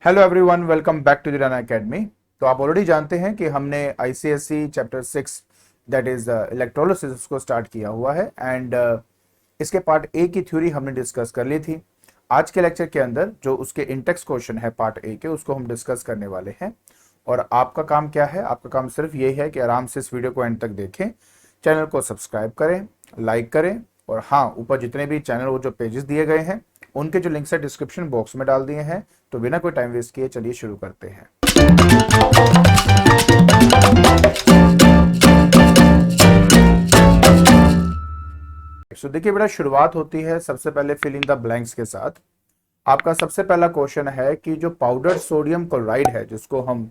Hello everyone, welcome back to the run academy. तो आप already जानते हैं कि हमने ICSE chapter 6 that is electrolysis को स्टार्ट किया हुआ है एंड इसके पार्ट ए की थ्योरी हमने डिस्कस कर ली थी। आज के लेक्चर के अंदर जो उसके इंटेक्स क्वेश्चन है पार्ट ए के, उसको हम डिस्कस करने वाले हैं। और आपका काम क्या है? आपका काम सिर्फ यही है कि आराम से इस वीडियो को एंड तक देखें, चैनल को सब्सक्राइब करें, लाइक करें और हाँ, ऊपर जितने भी चैनल वो जो पेजेस दिए गए हैं उनके जो लिंक्स है डिस्क्रिप्शन बॉक्स में डाल दिए हैं। तो बिना कोई टाइम वेस्ट किए चलिए शुरू करते हैं। देखिए बेटा, शुरुआत होती है सबसे पहले फिल इन द ब्लैंक्स के साथ। आपका सबसे पहला क्वेश्चन है कि जो पाउडर सोडियम क्लोराइड है, जिसको हम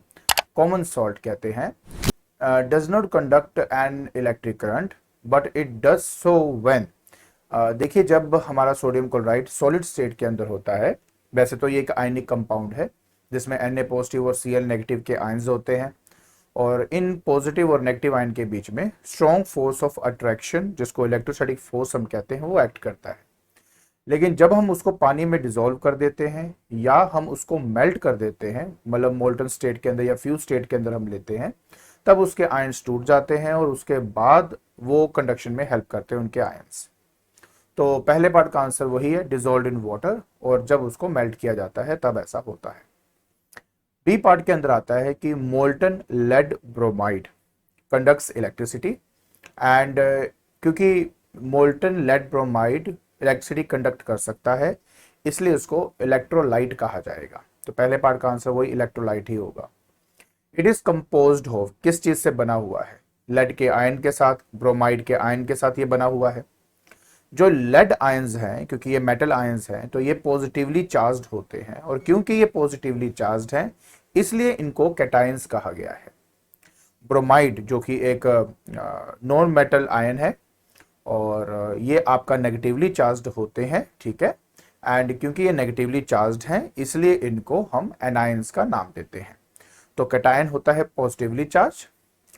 कॉमन सॉल्ट कहते हैं, does not conduct an electric current but it does so when. देखिए, जब हमारा सोडियम क्लोराइड सॉलिड स्टेट के अंदर होता है, वैसे तो ये एक आयनिक कंपाउंड है जिसमें Na पॉजिटिव और Cl नेगेटिव के आयंस होते हैं और इन पॉजिटिव और नेगेटिव आयन के बीच में स्ट्रॉन्ग फोर्स ऑफ अट्रैक्शन, जिसको इलेक्ट्रोस्टैटिक फोर्स हम कहते हैं, वो एक्ट करता है। लेकिन जब हम उसको पानी में डिसॉल्व कर देते हैं या हम उसको मेल्ट कर देते हैं, मतलब मोल्टन स्टेट के अंदर या फ्यूज स्टेट के अंदर हम लेते हैं, तब उसके आयंस टूट जाते हैं और उसके बाद वो कंडक्शन में हेल्प करते हैं उनके आयंस। तो पहले पार्ट का आंसर वही है, डिसॉल्व्ड इन वाटर, और जब उसको मेल्ट किया जाता है तब ऐसा होता है। बी पार्ट के अंदर आता है कि molten lead bromide conducts electricity and क्योंकि molten lead bromide electricity conduct कर सकता है, इसलिए उसको इलेक्ट्रोलाइट कहा जाएगा। तो पहले पार्ट का आंसर वही इलेक्ट्रोलाइट ही होगा। इट इज कंपोज्ड ऑफ, किस चीज से बना हुआ है? लेड के आयन के साथ, ब्रोमाइड के आयन के साथ ये बना हुआ है। जो लेड आयंस हैं, क्योंकि ये मेटल आयंस हैं, तो ये पॉजिटिवली चार्ज्ड होते हैं और क्योंकि ये पॉजिटिवली चार्ज्ड हैं इसलिए इनको कैटायंस कहा गया है। ब्रोमाइड जो कि एक नॉन मेटल आयन है और ये आपका नेगेटिवली चार्ज्ड होते हैं, ठीक है। एंड क्योंकि ये नेगेटिवली चार्ज्ड हैं इसलिए इनको हम एनायंस का नाम देते हैं। तो कैटायन होता है पॉजिटिवली चार्ज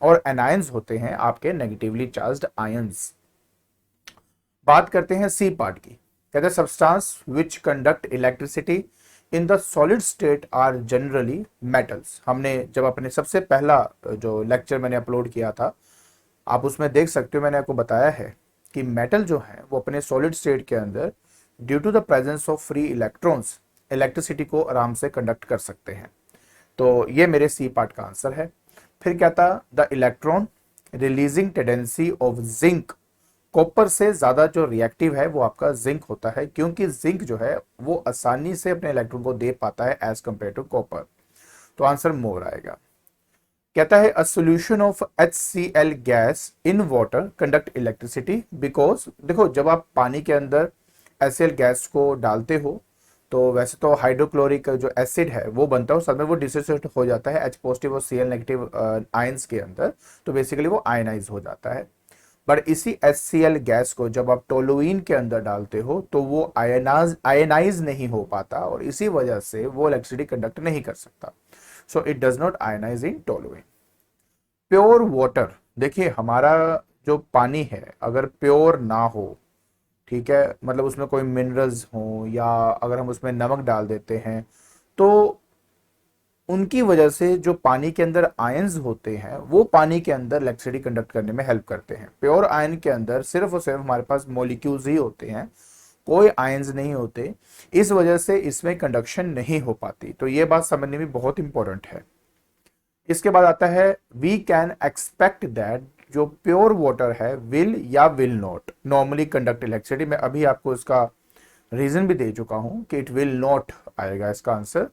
और एनायंस होते हैं आपके नेगेटिवली चार्ज्ड आयंस। बात करते हैं सी पार्ट की। कहते हैं substance which conduct electricity in the solid state are generally metals. हमने जब अपने सबसे पहला जो लेक्चर मैंने अपलोड किया था, आप उसमें देख सकते हो, मैंने आपको बताया है कि मेटल जो है वो अपने सॉलिड स्टेट के अंदर due to the presence of free electrons electricity को आराम से कंडक्ट कर सकते हैं। तो ये मेरे सी पार्ट का आंसर है। फिर क्या था? The electron releasing tendency of zinc, copper से ज्यादा जो रिएक्टिव है वो आपका जिंक होता है, क्योंकि जिंक जो है वो आसानी से अपने इलेक्ट्रॉन को दे पाता है एज कंपेयर टू कॉपर। तो आंसर मोर आएगा। कहता है a solution of HCl gas in water conduct electricity because, देखो जब आप पानी के अंदर HCl गैस को डालते हो तो वैसे तो हाइड्रोक्लोरिक जो एसिड है वो बनता है और साथ में वो डिसोसिएट हो जाता है H पॉजिटिव और Cl नेगेटिव आयंस के अंदर, तो बेसिकली वो आयनाइज हो जाता है। बट इसी HCl गैस को जब आप टोलुइन के अंदर डालते हो तो वो आयनाइज नहीं हो पाता और इसी वजह से वो इलेक्ट्रिसिटी कंडक्ट नहीं कर सकता। So it does not ionise in toluene. Pure water, देखिए हमारा जो पानी है अगर प्योर ना हो, ठीक है, मतलब उसमें कोई मिनरल्स हो या अगर हम उसमें नमक डाल देते हैं तो उनकी वजह से जो पानी के अंदर आयंस होते हैं वो पानी के अंदर इलेक्ट्रिसिटी कंडक्ट करने में हेल्प करते हैं। प्योर आयन के अंदर सिर्फ और सिर्फ हमारे पास मॉलिक्यूल्स ही होते हैं, कोई आयंस नहीं होते, इस वजह से इसमें कंडक्शन नहीं हो पाती। तो ये बात समझने में बहुत इंपॉर्टेंट है। इसके बाद आता है वी कैन एक्सपेक्ट दैट जो प्योर वाटर है विल या will not normally conduct electricity. मैं अभी आपको इसका रीजन भी दे चुका हूं कि इट विल नॉट आएगा इसका आंसर।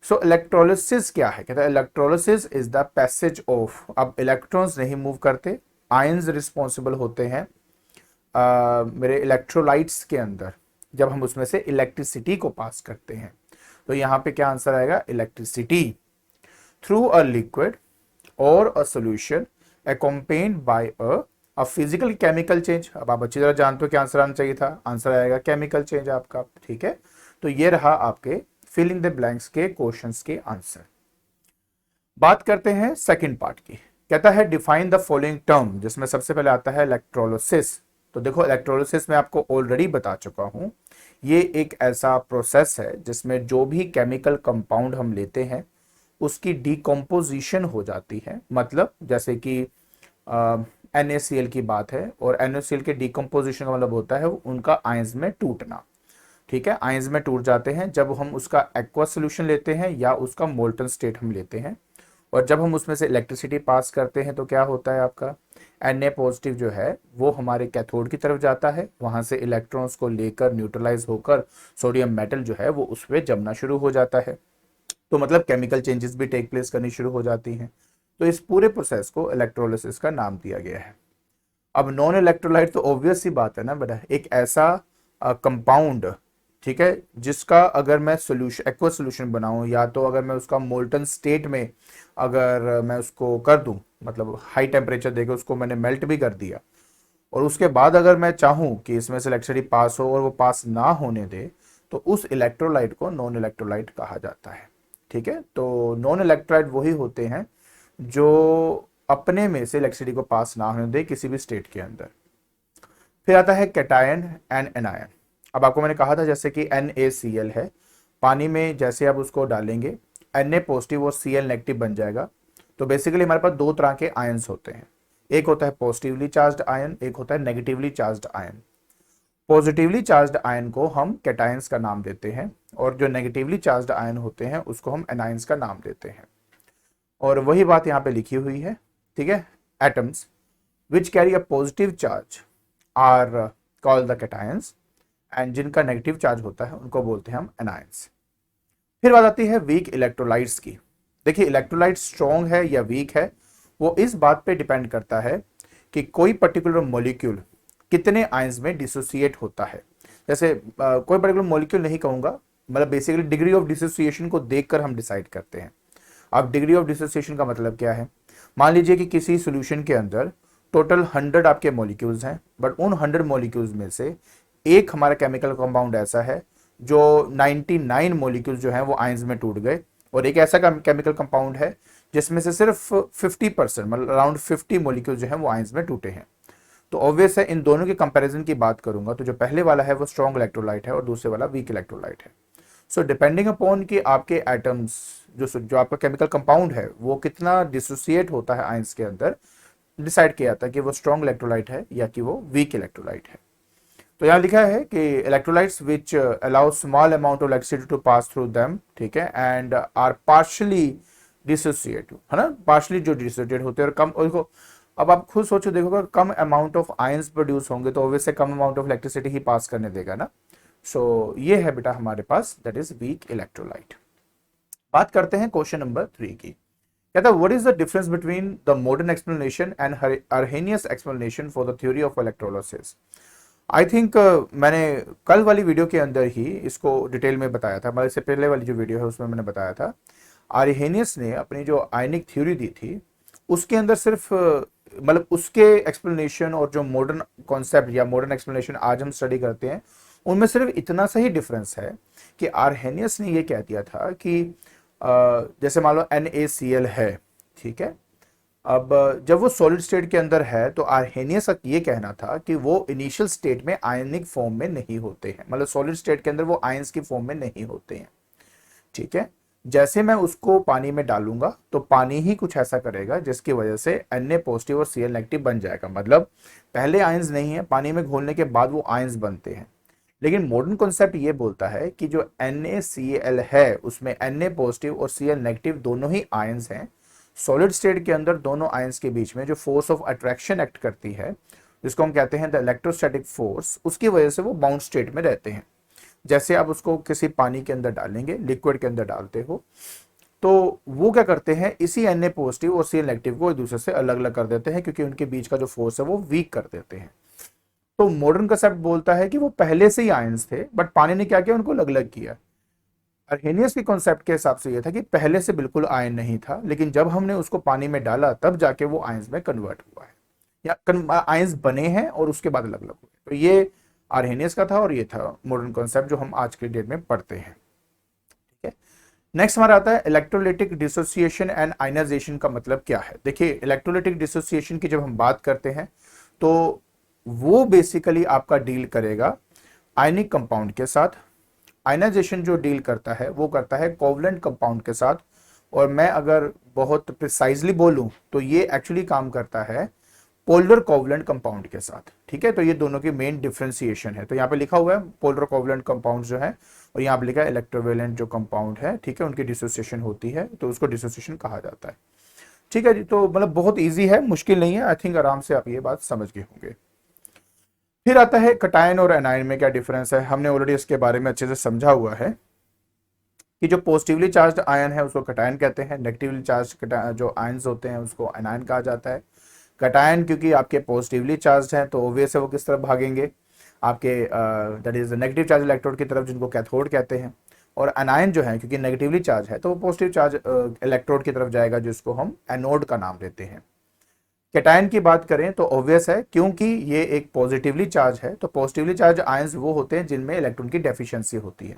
सो इलेक्ट्रोलिसिस क्या है? कहता है electrolysis is the passage of, अब इलेक्ट्रॉन्स नहीं मूव करते, आयंस रिस्पॉन्सिबल होते हैं मेरे इलेक्ट्रोलाइट्स के अंदर जब हम उसमें से इलेक्ट्रिसिटी को पास करते हैं। तो यहां पे क्या आंसर आएगा? इलेक्ट्रिसिटी थ्रू अ लिक्विड और a solution accompanied by a physical chemical change. अब आप अच्छी तरह जानते हो क्या आंसर आना चाहिए था, आंसर आएगा केमिकल चेंज आपका, ठीक है। तो ये रहा आपके फिल इन द ब्लैंक्स के क्वेश्चंस के आंसर। बात करते हैं सेकंड पार्ट की। कहता है डिफाइन द फॉलोइंग टर्म, जिसमें सबसे पहले आता है इलेक्ट्रोलिसिस। तो देखो इलेक्ट्रोलिसिस में आपको ऑलरेडी बता चुका हूं, ये एक ऐसा प्रोसेस है जिसमें जो भी केमिकल कंपाउंड हम लेते हैं उसकी डिकम्पोजिशन हो जाती है। मतलब जैसे कि NaCl की बात है, और NaCl के डिकम्पोजिशन का मतलब होता है उनका आयंस में टूटना। ठीक है, आयंस में टूट जाते हैं जब हम उसका एक्वस सोल्यूशन लेते हैं या उसका मोल्टन स्टेट हम लेते हैं, और जब हम उसमें से इलेक्ट्रिसिटी पास करते हैं तो क्या होता है आपका Na पॉजिटिव जो है वो हमारे कैथोड की तरफ जाता है, वहां से इलेक्ट्रॉन्स को लेकर न्यूट्रलाइज होकर सोडियम मेटल जो है वो उसमें जमना शुरू हो जाता है। तो मतलब केमिकल चेंजेस भी टेक प्लेस करनी शुरू हो जाती हैं। तो इस पूरे प्रोसेस को इलेक्ट्रोलिसिस का नाम दिया गया है। अब नॉन इलेक्ट्रोलाइट तो ऑब्वियस सी बात है ना बेटा, एक ऐसा कंपाउंड, ठीक है, जिसका अगर मैं सोल्यूशन एक्वा सोल्यूशन बनाऊं, या तो अगर मैं उसका मोल्टन स्टेट में अगर मैं उसको कर दूं, मतलब हाई टेम्परेचर देकर उसको मैंने मेल्ट भी कर दिया, और उसके बाद अगर मैं चाहूं कि इसमें से इलेक्ट्रिसिटी पास हो और वो पास ना होने दे, तो उस इलेक्ट्रोलाइट को नॉन इलेक्ट्रोलाइट कहा जाता है। ठीक है, तो नॉन इलेक्ट्रोलाइट वही होते हैं जो अपने में से इलेक्ट्रिसिटी को पास ना होने दे किसी भी स्टेट के अंदर। फिर आता है कैटायन एंड एनायन। अब आपको मैंने कहा था जैसे कि NaCl है, पानी में जैसे आप उसको डालेंगे Na पॉजिटिव और Cl नेगेटिव बन जाएगा। तो बेसिकली हमारे पास दो तरह के आयंस होते हैं, एक होता है पॉजिटिवली चार्ज्ड आयन, एक होता है negatively charged ion. Positively charged ion को हम कैटायंस का नाम देते हैं, और जो नेगेटिवली चार्ज्ड आयन होते हैं उसको हम एनायंस का नाम देते हैं। और वही बात यहाँ पे लिखी हुई है। ठीक है, atoms which carry a positive charge are called the cations, and जिनका नेगेटिव चार्ज होता है उनको बोलते हैं हम एनायंस। फिर बात आती है वीक इलेक्ट्रोलाइट्स की। देखिए इलेक्ट्रोलाइट स्ट्रॉन्ग है या वीक है वो इस बात पे डिपेंड करता है कि कोई पर्टिकुलर मॉलिक्यूल कितने आयंस में डिसोसिएट होता है। जैसे कोई पर्टिकुलर मॉलिक्यूल नहीं कहूंगा, मतलब बेसिकली डिग्री ऑफ डिसोसिएशन को देखकर हम डिसाइड करते हैं। अब डिग्री ऑफ डिसोसिएशन का मतलब क्या है, मान लीजिए कि किसी सॉल्यूशन के अंदर टोटल 100 आपके मॉलिक्यूल्स हैं, बट उन 100 मॉलिक्यूल्स में से एक हमारा केमिकल कंपाउंड ऐसा है जो 99 मॉलिक्यूल्स जो हैं वो आयंस में टूट गए, और एक ऐसा केमिकल कंपाउंड है जिसमें से सिर्फ 50% मतलब अराउंड 50 मॉलिक्यूल जो हैं वो आयंस में टूटे हैं। तो ऑब्वियस है इन दोनों के कंपैरिजन की बात करूंगा तो जो पहले वाला है वो स्ट्रॉन्ग इलेक्ट्रोलाइट है और दूसरे वाला वीक इलेक्ट्रोलाइट है। सो डिपेंडिंग अपॉन कि आपके एटम्स जो आपका केमिकल कंपाउंड है वो कितना डिसोसिएट होता है आयंस के अंदर, डिसाइड किया जाता है कि वो स्ट्रॉन्ग इलेक्ट्रोलाइट है या कि वो वीक इलेक्ट्रोलाइट है। तो यहाँ लिखा है कि electrolytes which allow small amount of electricity to pass through them, ठीक है, एंड आर पार्शियली डिसोसिएट, है ना, पार्शियली जो डिसोसिएट होते हैं और कम। और अब आप खुद सोचो, देखो अगर कम अमाउंट ऑफ आयंस प्रोड्यूस होंगे तो ऑब्वियसली कम अमाउंट ऑफ इलेक्ट्रिसिटी ही पास करने देगा ना। सो ये है बेटा हमारे पास, दैट इज वीक इलेक्ट्रोलाइट। बात करते हैं क्वेश्चन नंबर 3 की। कहता है what is the difference between the modern explanation and Arrhenius explanation for the theory of electrolysis. I think मैंने कल वाली वीडियो के अंदर ही इसको डिटेल में बताया था, मतलब इससे पहले वाली जो वीडियो है उसमें मैंने बताया था। अर्हेनियस ने अपनी जो आयनिक थ्योरी दी थी उसके अंदर सिर्फ मतलब उसके एक्सप्लेनेशन और जो मॉडर्न कॉन्सेप्ट या मॉडर्न एक्सप्लेनेशन आज हम स्टडी करते हैं उनमें सिर्फ इतना सा ही डिफरेंस है कि अर्हेनियस ने ये कह दिया था कि जैसे मान लो NaCl है, ठीक है, अब जब वो सॉलिड स्टेट के अंदर है तो अर्हेनियस का ये कहना था कि वो इनिशियल स्टेट में आयनिक फॉर्म में नहीं होते हैं, मतलब सॉलिड स्टेट के अंदर वो आयंस की फॉर्म में नहीं होते हैं। ठीक है, जैसे मैं उसको पानी में डालूंगा तो पानी ही कुछ ऐसा करेगा जिसकी वजह से Na पॉजिटिव और Cl नेगेटिव बन जाएगा, मतलब पहले आयंस नहीं है, पानी में घोलने के बाद वो आयंस बनते हैं। लेकिन मॉडर्न कॉन्सेप्ट ये बोलता है कि जो NaCl है उसमें Na पॉजिटिव और Cl नेगेटिव दोनों ही आयंस हैं। सॉलिड स्टेट के अंदर दोनों आयंस के बीच में जो फोर्स ऑफ अट्रैक्शन एक्ट करती है जिसको हम कहते हैं द इलेक्ट्रोस्टैटिक फोर्स, उसकी वजह से वो बाउंड स्टेट में रहते हैं। जैसे आप उसको किसी पानी के अंदर डालेंगे, लिक्विड के अंदर डालते हो, तो वो क्या करते हैं, इसी Na पॉजिटिव और Cl नेगेटिव को एक दूसरे से अलग अलग कर देते हैं क्योंकि उनके बीच का जो फोर्स है वो वीक कर देते हैं। तो मॉडर्न कंसेप्ट बोलता है कि वो पहले से ही आयंस थे बट पानी ने क्या किया, उनको अलग अलग किया। अर्हेनियस के कॉन्सेप्ट के हिसाब से ये था कि पहले से बिल्कुल आयन नहीं था, लेकिन जब हमने उसको पानी में डाला तब जाके वो आयंस में कन्वर्ट हुआ है या आयंस बने हैं और उसके बाद अलग अलग हुए। तो ये अर्हेनियस का था और ये था मॉडर्न कॉन्सेप्ट जो हम आज के डेट में पढ़ते हैं। ठीक है, नेक्स्ट हमारा आता है इलेक्ट्रोलिटिक डिसोसिएशन एंड आयनाइजेशन का मतलब क्या है। देखिए इलेक्ट्रोलिटिक डिसोसिएशन की जब हम बात करते हैं तो वो बेसिकली आपका डील करेगा आयनिक कंपाउंड के साथ। आयनाइजेशन जो डील करता है वो करता है कोवलेंट कंपाउंड के साथ। और मैं अगर बहुत प्रिसाइजली बोलूं तो ये एक्चुअली काम करता है पोलर कोवलेंट कंपाउंड के साथ। ठीक है, तो ये दोनों की मेन डिफरेंशिएशन है। तो यहाँ पे लिखा हुआ है पोलर कोवलेंट कंपाउंड जो है, और यहाँ पे लिखा है इलेक्ट्रोवेलेंट जो कंपाउंड है, ठीक है, उनकी डिसोसिएशन होती है, तो उसको डिसोसिएशन कहा जाता है। ठीक है जी, तो मतलब बहुत ईजी है, मुश्किल नहीं है। आई थिंक आराम से आप ये बात समझ गए होंगे। फिर आता है कटायन और एनायन में क्या डिफरेंस है। हमने ऑलरेडी इसके बारे में अच्छे से समझा हुआ है कि जो पॉजिटिवली चार्ज आयन है उसको कटायन कहते हैं, नेगेटिवली चार्ज जो आयन्स होते हैं उसको एनायन कहा जाता है। कटायन क्योंकि आपके पॉजिटिवली चार्ज हैं तो ऑब्वियस है वो किस तरफ भागेंगे, आपके that is negative charge electrode की तरफ, जिनको कैथोड कहते हैं। और एनायन जो है क्योंकि नेगेटिवली चार्ज है तो वो पॉजिटिव चार्ज इलेक्ट्रोड की तरफ जाएगा, जिसको हम एनोड का नाम देते हैं। कैटायन की बात करें तो ऑब्वियस है क्योंकि ये एक पॉजिटिवली चार्ज है, तो पॉजिटिवली चार्ज आयंस वो होते हैं जिनमें इलेक्ट्रॉन की डेफिशिएंसी होती है।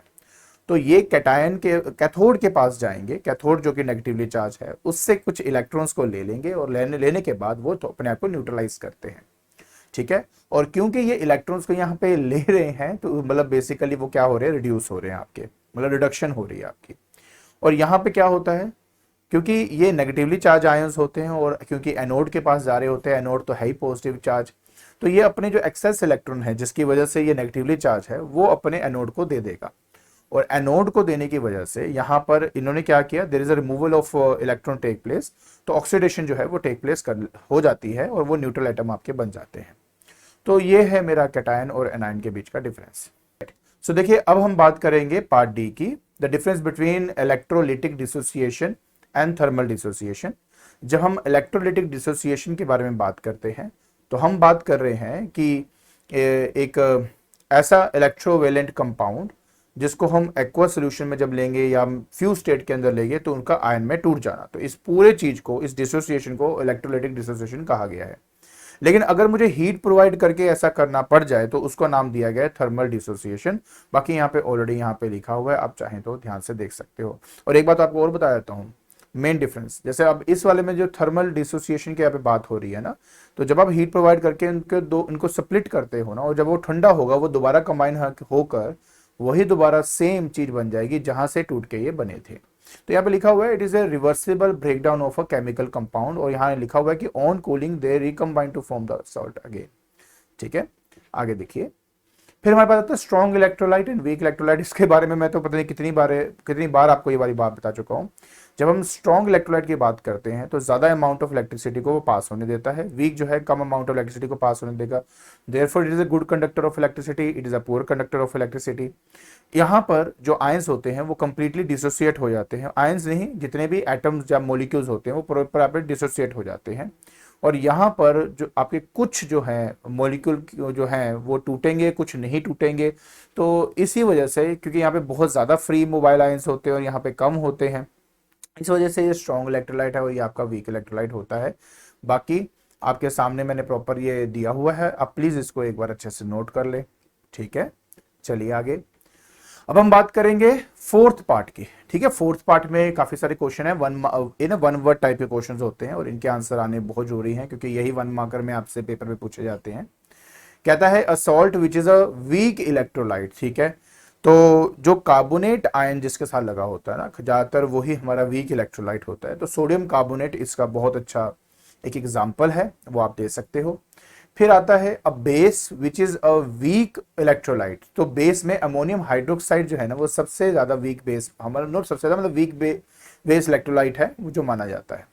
तो ये कैटायन के कैथोड के पास जाएंगे, कैथोड जो कि नेगेटिवली चार्ज है उससे कुछ इलेक्ट्रॉन्स को ले लेंगे, और लेने के बाद वो तो अपने आप को न्यूट्रलाइज करते हैं। ठीक है, और क्योंकि ये इलेक्ट्रॉन्स को यहाँ पे ले रहे हैं तो मतलब बेसिकली वो क्या हो रहे हैं, रिड्यूस हो रहे हैं आपके, मतलब रिडक्शन हो रही है आपकी। और यहाँ पे क्या होता है, क्योंकि ये नेगेटिवली चार्ज आयंस होते हैं और क्योंकि एनोड के पास जा रहे होते हैं, एनोड तो है ही पॉजिटिव चार्ज, तो ये अपने जो एक्सेस इलेक्ट्रॉन है जिसकी वजह से ये नेगेटिवली चार्ज है वो अपने एनोड को दे देगा। और एनोड को देने की वजह से यहाँ पर इन्होंने क्या किया, there is a removal of electron take place, तो ऑक्सीडेशन जो है वो टेक प्लेस हो जाती है और वो न्यूट्रल एटम आपके बन जाते हैं। तो ये है मेरा कैटायन और एनायन के बीच का डिफरेंस। सो देखिए अब हम बात करेंगे पार्ट डी की, the difference between electrolytic dissociation and thermal dissociation. जब हम इलेक्ट्रोलिटिक डिसोसिएशन के बारे में बात करते हैं तो हम बात कर रहे हैं कि एक ऐसा इलेक्ट्रोवेलेंट कंपाउंड जिसको हम एक्वा सोल्यूशन में जब लेंगे या फ्यू स्टेट के अंदर लेंगे तो उनका आयन में टूट जाना, तो इस पूरे चीज को, इस डिसोसिएशन को इलेक्ट्रोलिटिक डिसोसिएशन कहा गया है। लेकिन अगर मुझे हीट प्रोवाइड करके ऐसा करना पड़ जाए तो उसको नाम दिया गया है थर्मल डिसोसिएशन। बाकी यहाँ पे ऑलरेडी यहाँ पे लिखा हुआ है, आप चाहें तो ध्यान से देख सकते हो। और एक बात आपको और बता देता हूँ, मेन डिफरेंस, जैसे अब इस वाले में जो थर्मल डिसोसिएशन की यहाँ पे बात हो रही है ना, तो जब आप हीट प्रोवाइड करके इनको स्प्लिट करते हो ना, और जब वो ठंडा होगा वो दोबारा कंबाइन होकर वही दोबारा सेम चीज बन जाएगी जहां से टूट के ये बने थे। तो यहाँ पे लिखा हुआ है it is a reversible breakdown of a chemical compound, और यहाँ लिखा हुआ है कि on cooling they recombine to form the salt again. ठीक है, आगे देखिए। फिर हमारे पास आता है strong electrolyte and weak electrolyte. इसके बारे में मैं तो पता नहीं कितनी बार आपको ये वाली बात बता चुका हूँ। जब हम स्ट्रॉन्ग इलेक्ट्रोलाइट की बात करते हैं तो ज्यादा अमाउंट ऑफ इलेक्ट्रिसिटी को वो पास होने देता है, वीक जो है कम अमाउंट ऑफ इलेक्ट्रिसिटी को पास होने देगा। Therefore it is a good conductor of electricity, it is a poor conductor of electricity. यहाँ पर जो आयंस होते हैं वो कंप्लीटली डिसोसिएट हो जाते हैं, आयंस नहीं, जितने भी एटम्स या मॉलिक्यूल्स होते हैं वो प्रॉपर आप डिसोसिएट हो जाते हैं। और यहाँ पर जो आपके कुछ जो है मॉलिक्यूल जो हैं वो टूटेंगे, कुछ नहीं टूटेंगे। तो इसी वजह से, क्योंकि यहाँ पे बहुत ज़्यादा फ्री मोबाइल आयंस होते हैं और यहाँ पे कम होते हैं, इस वजह से ये स्ट्रॉन्ग इलेक्ट्रोलाइट है और ये आपका वीक इलेक्ट्रोलाइट होता है। बाकी आपके सामने मैंने प्रॉपर ये दिया हुआ है, आप प्लीज़ इसको एक बार अच्छे से नोट कर ले। ठीक है, चलिए आगे। अब हम बात करेंगे फोर्थ पार्ट की। ठीक है, फोर्थ पार्ट में काफी सारे क्वेश्चन है, वन वर्ड टाइप के क्वेश्चन होते हैं और इनके आंसर आने बहुत जरूरी हैं क्योंकि यही 1 मार्कर में आपसे पेपर में पूछे जाते हैं। कहता है a salt which is a weak electrolyte. ठीक है, तो जो कार्बोनेट आयन जिसके साथ लगा होता है ना, ज्यादातर वही हमारा वीक इलेक्ट्रोलाइट होता है। तो सोडियम कार्बोनेट इसका बहुत अच्छा एक एग्जाम्पल है, वो आप दे सकते हो। फिर आता है a base which is a weak electrolyte. तो बेस में अमोनियम हाइड्रोक्साइड जो है ना वो सबसे ज्यादा वीक बेस, हमारा नोट सबसे ज्यादा मतलब वीक बेस इलेक्ट्रोलाइट है जो माना जाता है।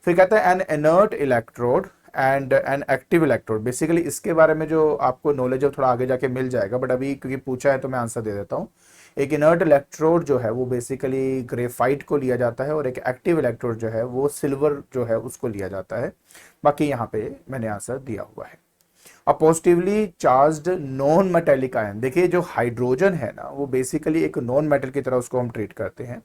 फिर कहता है N inert electrode and an active electrode. Basically इसके बारे में जो आपको नॉलेज है थोड़ा आगे जाके मिल जाएगा, बट अभी क्योंकि पूछा है तो मैं आंसर दे देता हूँ। एक इनर्ट इलेक्ट्रोड जो है वो बेसिकली ग्रेफाइट को लिया जाता है और एक एक्टिव इलेक्ट्रोड जो है वो सिल्वर जो है उसको लिया जाता है। बाकी यहाँ पे मैंने आंसर दिया हुआ है। A positively charged non metallic ion, देखिए जो हाइड्रोजन है ना वो बेसिकली एक नॉन मेटल की तरह उसको हम ट्रीट करते हैं,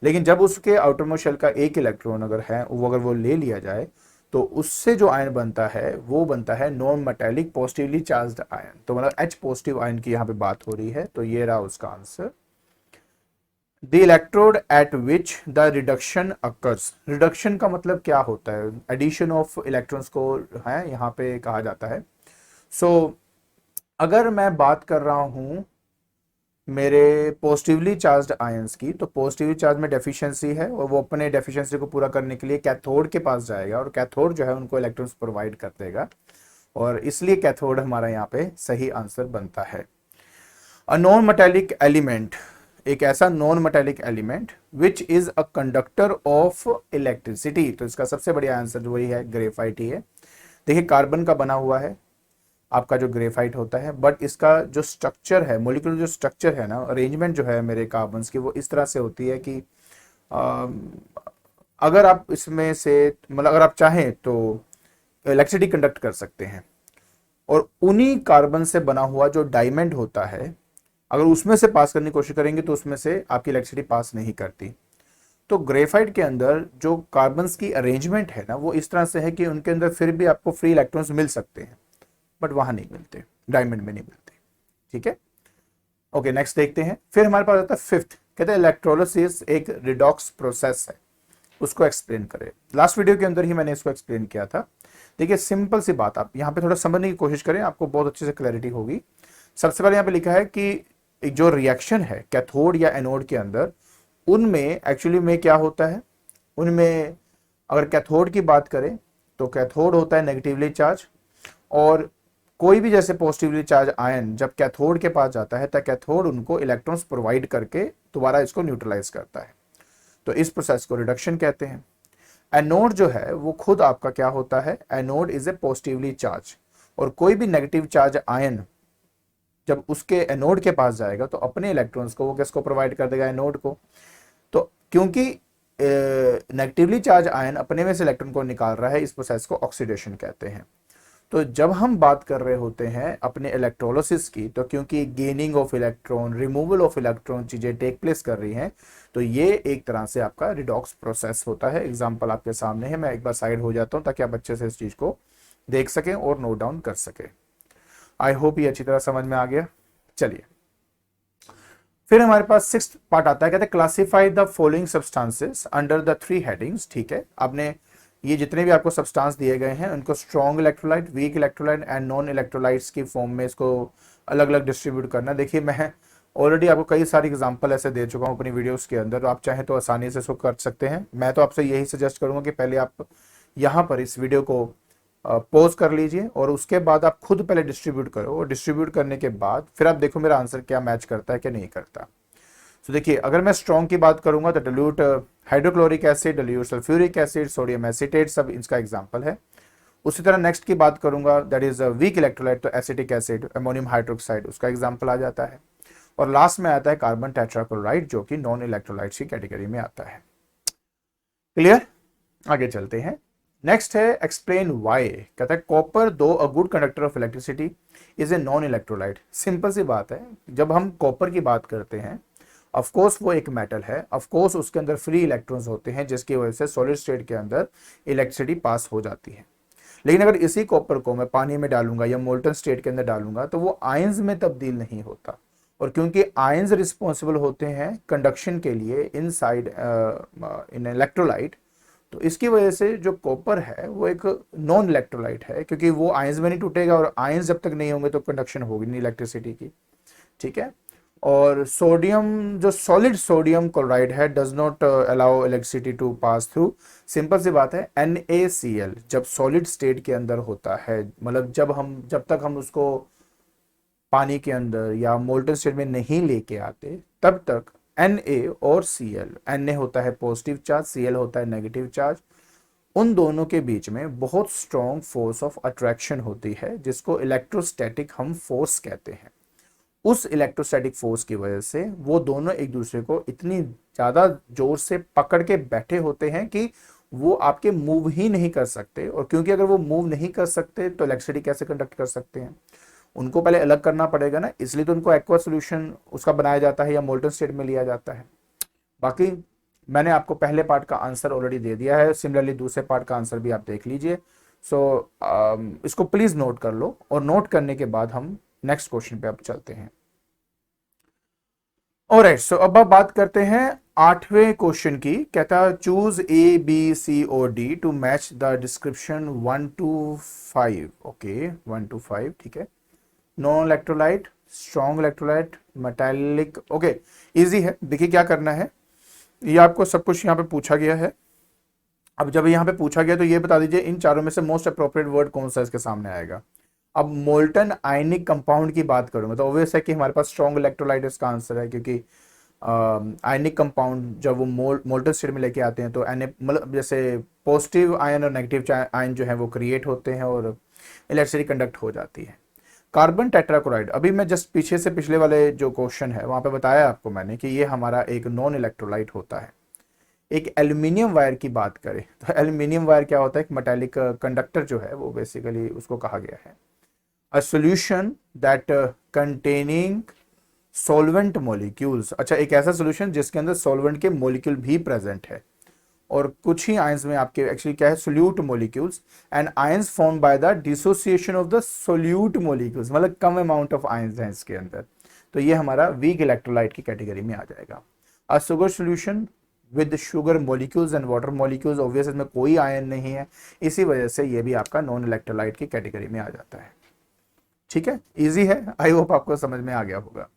लेकिन जब उसके आउटरमोस्ट शेल का एक इलेक्ट्रॉन अगर है वो अगर वो ले लिया जाए तो उससे जो आयन बनता है वो बनता है non metallic positively charged ion. तो मतलब H पॉजिटिव आयन की यहाँ पे बात हो रही है, तो ये रहा उसका answer. The electrode eight which the reduction occurs. Reduction का मतलब क्या होता है, एडिशन ऑफ इलेक्ट्रॉन्स को है यहाँ पे कहा जाता है। सो अगर मैं बात कर रहा हूं मेरे पॉजिटिवली चार्ज्ड आयंस की, तो पॉजिटिवली चार्ज में डेफिशिएंसी है और वो अपने डेफिशिएंसी को पूरा करने के लिए कैथोड के पास जाएगा और कैथोड जो है उनको इलेक्ट्रॉन्स प्रोवाइड कर देगा, और इसलिए कैथोड हमारा यहाँ पे सही आंसर बनता है। अ नॉन मेटेलिक एलिमेंट, एक ऐसा non metallic element which is a conductor of electricity, तो इसका सबसे बढ़िया आंसर वही है, ग्रेफाइट ही है। देखिए कार्बन का बना हुआ है आपका जो ग्रेफाइट होता है, बट इसका जो स्ट्रक्चर है, मोलिकुलर जो स्ट्रक्चर है ना, अरेंजमेंट जो है मेरे कार्बन्स की, वो इस तरह से होती है कि अगर आप इसमें से मतलब अगर आप चाहें तो इलेक्ट्रिसिटी कंडक्ट कर सकते हैं, और उन्हीं कार्बन से बना हुआ जो डायमंड होता है अगर उसमें से पास करने की कोशिश करेंगे तो उसमें से आपकी इलेक्ट्रिसिटी पास नहीं करती। तो ग्रेफाइट के अंदर जो कार्बन्स की अरेंजमेंट है ना, वो इस तरह से है कि उनके अंदर फिर भी आपको फ्री इलेक्ट्रॉन्स मिल सकते हैं, बट वहां नहीं मिलते, डायमंड में नहीं मिलते। ठीक है, ओके नेक्स्ट देखते हैं। फिर हमारे पास आता है फिफ्थ, कहते हैं इलेक्ट्रोलिसिस एक रिडॉक्स प्रोसेस है, उसको एक्सप्लेन करें। लास्ट वीडियो के अंदर ही मैंने इसको एक्सप्लेन किया था। देखिए सिंपल सी बात, आप यहाँ पे थोड़ा समझने की कोशिश करें, आपको बहुत अच्छे से क्लैरिटी होगी। सबसे पहले यहाँ पे लिखा है कि एक जो रिएक्शन है कैथोड या एनोड के अंदर, उनमें एक्चुअली में क्या होता है, उनमें अगर कैथोड की बात करें तो कैथोड होता है नेगेटिवली चार्ज, और कोई भी जैसे पॉजिटिवली चार्ज आयन जब कैथोड के पास जाता है तो कैथोड उनको इलेक्ट्रॉन्स प्रोवाइड करके दोबारा इसको न्यूट्रलाइज करता है, तो इस प्रोसेस को रिडक्शन कहते हैं। एनोड जो है वो खुद आपका क्या होता है, anode is a positively charge, और कोई भी नेगेटिव चार्ज आयन जब उसके एनोड के पास जाएगा तो अपने इलेक्ट्रॉन्स को वो किसको प्रोवाइड कर देगा, एनोड को। तो क्योंकि नेगेटिवली चार्ज आयन अपने में से इलेक्ट्रॉन को निकाल रहा है, इस प्रोसेस को ऑक्सीडेशन कहते हैं। तो जब हम बात कर रहे होते हैं अपने इलेक्ट्रोलिसिस की, तो क्योंकि gaining of electron, removal of electron चीजें टेक प्लेस कर रही हैं, तो ये एक तरह से आपका रिडॉक्स प्रोसेस होता है। एग्जांपल आपके सामने है, मैं एक बार साइड हो जाता हूं ताकि आप अच्छे से इस चीज को देख सकें और नोट डाउन कर सकें। आई होप ये अच्छी तरह समझ में आ गया। चलिए फिर हमारे पास सिक्स्थ पार्ट आता है, कहते हैं classify the following substances under the three headings. ठीक है, आपने ये जितने भी आपको सब्सटेंस दिए गए हैं उनको strong electrolyte, weak electrolyte and non electrolytes की फॉर्म में इसको अलग अलग डिस्ट्रीब्यूट करना। देखिए मैं ऑलरेडी आपको कई सारी एग्जांपल ऐसे दे चुका हूं अपनी वीडियोस के अंदर, तो आप चाहें तो आसानी से इसको कर सकते हैं। मैं तो आपसे यही सजेस्ट करूंगा कि पहले आप यहाँ पर इस वीडियो को पॉज कर लीजिए और उसके बाद आप खुद पहले डिस्ट्रीब्यूट करो, और डिस्ट्रीब्यूट करने के बाद फिर आप देखो मेरा आंसर क्या मैच करता है क्या नहीं करता। तो देखिए अगर मैं स्ट्रॉन्ग की बात करूंगा तो dilute hydrochloric acid, dilute sulphuric acid, sodium acetate, सब इसका एग्जांपल है। उसी तरह नेक्स्ट की बात करूंगा दैट इज वीक इलेक्ट्रोलाइट, तो एसिटिक एसिड, अमोनियम हाइड्रोक्साइड, उसका एग्जांपल आ जाता है। और लास्ट में आता है कार्बन टेट्राक्लोराइड जो कि नॉन इलेक्ट्रोलाइट्स की कैटेगरी में आता है। क्लियर, आगे चलते हैं। नेक्स्ट है एक्सप्लेन वाई, कहता है copper though a good conductor of electricity is a non electrolyte. Simple सी बात है, जब हम कॉपर की बात करते हैं ऑफ कोर्स वो एक मेटल है, ऑफ कोर्स उसके अंदर फ्री इलेक्ट्रॉन्स होते हैं जिसकी वजह से सॉलिड स्टेट के अंदर इलेक्ट्रिसिटी पास हो जाती है। लेकिन अगर इसी कॉपर को मैं पानी में डालूंगा या मोल्टन स्टेट के अंदर डालूंगा तो वो आयंस में तब्दील नहीं होता, और क्योंकि आयंस रिस्पॉन्सिबल होते हैं कंडक्शन के लिए इनसाइड इन इलेक्ट्रोलाइट, तो इसकी वजह से जो कॉपर है वो एक नॉन इलेक्ट्रोलाइट है, क्योंकि वो आयंस में नहीं टूटेगा, और आयंस जब तक नहीं होंगे तो कंडक्शन होगी नहीं इलेक्ट्रिसिटी की। ठीक है, और सोडियम जो सॉलिड सोडियम क्लोराइड है does not allow electricity to pass through. Simple सी बात है, NaCl जब सॉलिड स्टेट के अंदर होता है, मतलब जब तक हम उसको पानी के अंदर या मोल्टन स्टेट में नहीं लेके आते तब तक Na और Cl, Na होता है पॉजिटिव चार्ज, Cl होता है नेगेटिव चार्ज, उन दोनों के बीच में बहुत स्ट्रॉन्ग फोर्स ऑफ अट्रैक्शन होती है जिसको इलेक्ट्रोस्टैटिक हम फोर्स कहते हैं। उस इलेक्ट्रोस्टैटिक फोर्स की वजह से वो दोनों एक दूसरे को इतनी ज्यादा जोर से पकड़ के बैठे होते हैं कि वो आपके मूव ही नहीं कर सकते, और क्योंकि अगर वो मूव नहीं कर सकते तो इलेक्ट्रिसिटी कैसे कंडक्ट कर सकते हैं, उनको पहले अलग करना पड़ेगा ना, इसलिए तो उनको एक्वा सोल्यूशन उसका बनाया जाता है या मोल्टन स्टेट में लिया जाता है। बाकी मैंने आपको पहले पार्ट का आंसर ऑलरेडी दे दिया है, सिमिलरली दूसरे पार्ट का आंसर भी आप देख लीजिए। सो इसको प्लीज नोट कर लो, और नोट करने के बाद हम नेक्स्ट क्वेश्चन पे अब चलते हैं। ऑलराइट, सो अब बात करते हैं 8वें क्वेश्चन की कहता है चूज ए बी सी और D to match the description 1 to 5। Okay 1 to 5 ठीक है। Non electrolyte, strong electrolyte, metallic. Okay easy है। देखिए क्या करना है, ये आपको सब कुछ यहाँ पे पूछा गया है। अब जब यहाँ पे पूछा गया तो ये बता दीजिए इन चारों में से मोस्ट अप्रोप्रिएट वर्ड कौन सा इसके सामने आएगा। अब मोल्टन आयनिक कंपाउंड की बात करूंगा तो ऑब्वियस है कि हमारे पास स्ट्रॉन्ग इलेक्ट्रोलाइट इसका आंसर है, क्योंकि आयनिक कंपाउंड जब वो मोल्टन स्टेट में लेके आते हैं तो मतलब जैसे पॉजिटिव आयन और नेगेटिव आयन जो है वो क्रिएट होते हैं और इलेक्ट्रिसिटी कंडक्ट हो जाती है। कार्बन टेट्राक्लोराइड, अभी मैं जस्ट पीछे से पिछले वाले जो क्वेश्चन है वहां पे बताया आपको मैंने कि ये हमारा एक नॉन इलेक्ट्रोलाइट होता है। एक एल्यूमिनियम वायर की बात करें तो एल्यूमिनियम वायर क्या होता है, एक मेटालिक कंडक्टर जो है वो बेसिकली उसको कहा गया है। A solution that containing solvent molecules, अच्छा एक ऐसा सॉल्यूशन जिसके अंदर सॉल्वेंट के मॉलिक्यूल भी प्रेजेंट है। और कुछ ही आयंस में आपके एक्चुअली क्या है, solute molecules and ions form by the dissociation of the solute molecules, मतलब कम अमाउंट ऑफ आयंस हैं इसके अंदर, तो ये हमारा वीक इलेक्ट्रोलाइट की कैटेगरी में आ जाएगा। A sugar solution with sugar molecules and water molecules, obvious इसमें कोई आयन नहीं है, इसी वजह से ये भी आपका नॉन इलेक्ट्रोलाइट की कैटेगरी में आ जाता है। ठीक है, इजी है, आई होप आपको समझ में आ गया होगा।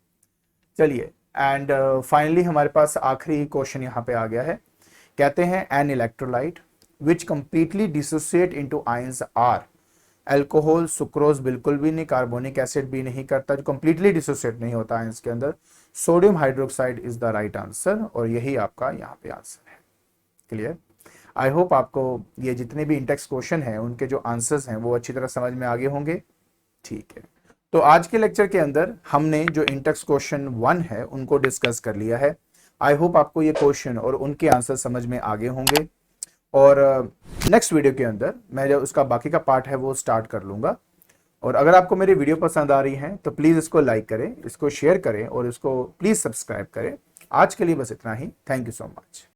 चलिए एंड फाइनली हमारे पास आखिरी क्वेश्चन यहाँ पे आ गया है। कहते हैं an electrolyte which completely dissociate into ions are alcohol, sucrose बिल्कुल भी नहीं, कार्बोनिक एसिड भी नहीं करता, जो कंप्लीटली डिसोसिएट नहीं होता आयंस के अंदर, sodium hydroxide is the right answer, और यही आपका यहाँ पे आंसर है। क्लियर, आई होप आपको ये जितने भी इंटेक्स क्वेश्चन हैं उनके जो आंसर्स हैं वो अच्छी तरह समझ में आगे होंगे। ठीक है, तो आज के लेक्चर के अंदर हमने जो इंटेक्स क्वेश्चन 1 है उनको डिस्कस कर लिया है। आई होप आपको ये क्वेश्चन और उनके आंसर समझ में आगे होंगे, और नेक्स्ट वीडियो के अंदर मैं जो उसका बाकी का पार्ट है वो स्टार्ट कर लूँगा। और अगर आपको मेरी वीडियो पसंद आ रही है तो प्लीज़ इसको लाइक करें, इसको शेयर करें और इसको प्लीज़ सब्सक्राइब करें। आज के लिए बस इतना ही। Thank you so much.